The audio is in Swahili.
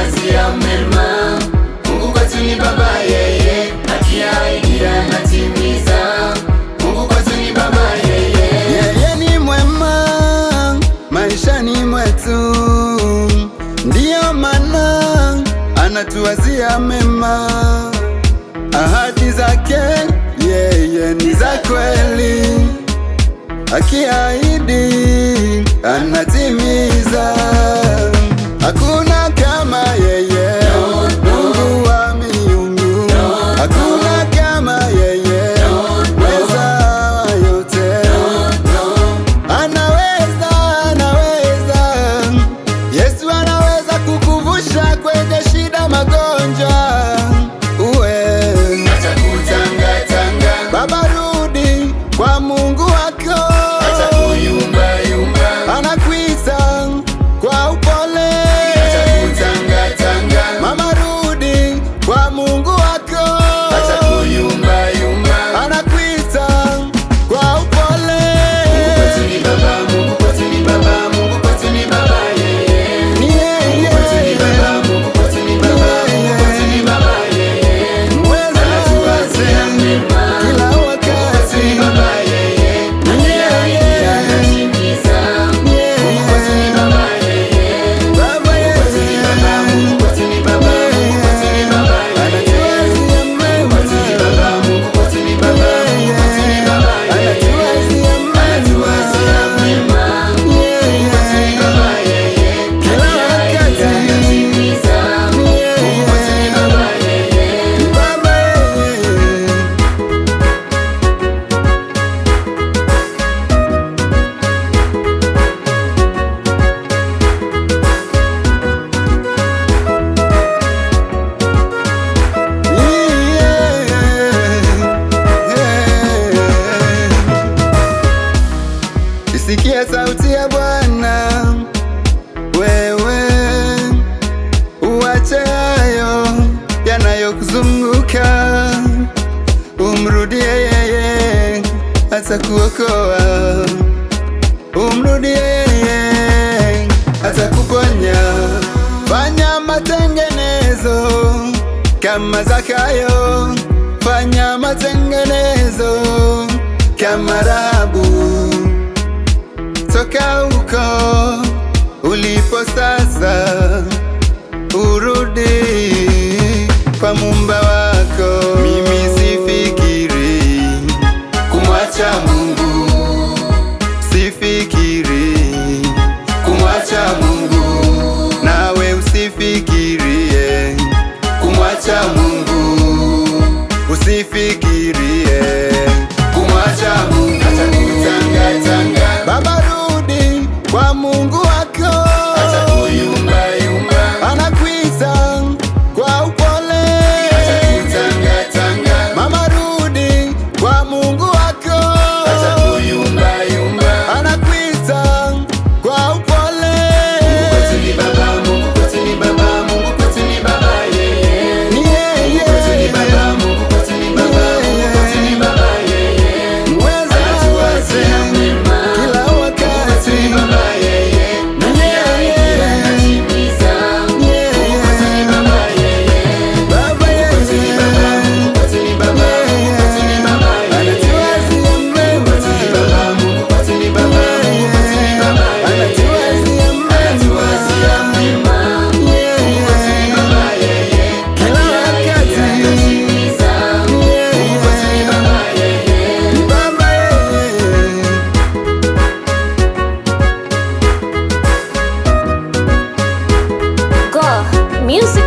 anatuwazia mema. Mungu kwetu ni baba, yeye akiahidi anatimiza. Mungu kwetu ni baba, yeye ni mwema maishani mwetu, ndiyo maana anatuwazia mema. Ahadi zake yeye ni za kweli, akiahidi anatimiza. Hakuna kama yeye, Mungu wa miungu. Hakuna kama yeye, mweza yote. Anaweza, anaweza, Yesu anaweza kukuvusha kwenye shida, magonjwa. acha kutangatanga, Baba, rudi kwa Mungu wako, acha kuyumbayumba, anakuita kwa upole. acha kutangatanga, Mama, rudi kwa Mungu wako, acha kuyumbayumba. anakuita kwa upole. Mungu kwetu ni baba, Mungu kwetu ni baba, Mungu kwetu ni baba, yeye. Ni yeye, Mungu kwetu ni baba, Mungu kwetu ni baba, Mungu kwetu ni baba, yeye. mweza Anatuwazia mema. kila Mungu kwetu wakati. ni baba, yeye akiahidi anatimiza. Mungu kwetu ni baba, yeye. Baba, Mungu kwetu ni baba, Mungu kwetu ni baba, Mungu kwetu ni baba, yeye. anatuwazia Mungu kwetu ni baba, Mungu kwetu ni baba, Mungu kwetu ni baba, yeye. anatuwazia Anatuwazia mema. Mungu kwetu ni baba, yeye kila akiahidi wakati. anatimiza. Mungu kwetu ni baba, yeye. Baba, isikie sauti ya Bwana, wewe uache hayo yanayokuzunguka, umrudie yeye atakuokoa, umrudie yeye atakuponya. Fanya matengenezo kama Zakayo, fanya matengenezo kama Rahabu. Toka huko ulipo sasa, urudi kwa Muumba wako. Mimi sifikiri Kumwacha Mungu, sifikiri kumwacha Mungu, nawe usifikirie, kumwacha Mungu, usifikirie. kumwacha Mungu. Acha kutangatanga, Baba, rudi kwa Mungu wako, acha kuyumbayumba, anakuita kwa upole. acha kutangatanga, Mama, rudi kwa Mungu wako, acha kuyumbayumba. anakuita kwa upole. Mungu kwetu ni baba, Mungu kwetu ni baba, Mungu kwetu ni baba, yeye. Ni yeye, Mungu kwetu ni baba, Mungu kwetu ni baba, Mungu kwetu ni baba, yeye. mweza Anatuwazia mema. kila Mungu kwetu ni wakati. baba, yeye akiahidi anatimiza. Mungu kwetu ni baba, yeye. Baba, Mungu kwetu ni baba, Mungu kwetu ni baba, Mungu kwetu ni baba, yeye. anatuwazia Mungu kwetu ni baba, Mungu kwetu ni baba, Mungu kwetu ni baba, yeye. anatuwazia Anatuwazia mema. Mungu kwetu ni baba, yeye kila akiahidi wakati. anatimiza. Mungu kwetu ni baba, yeye. Baba, Go music.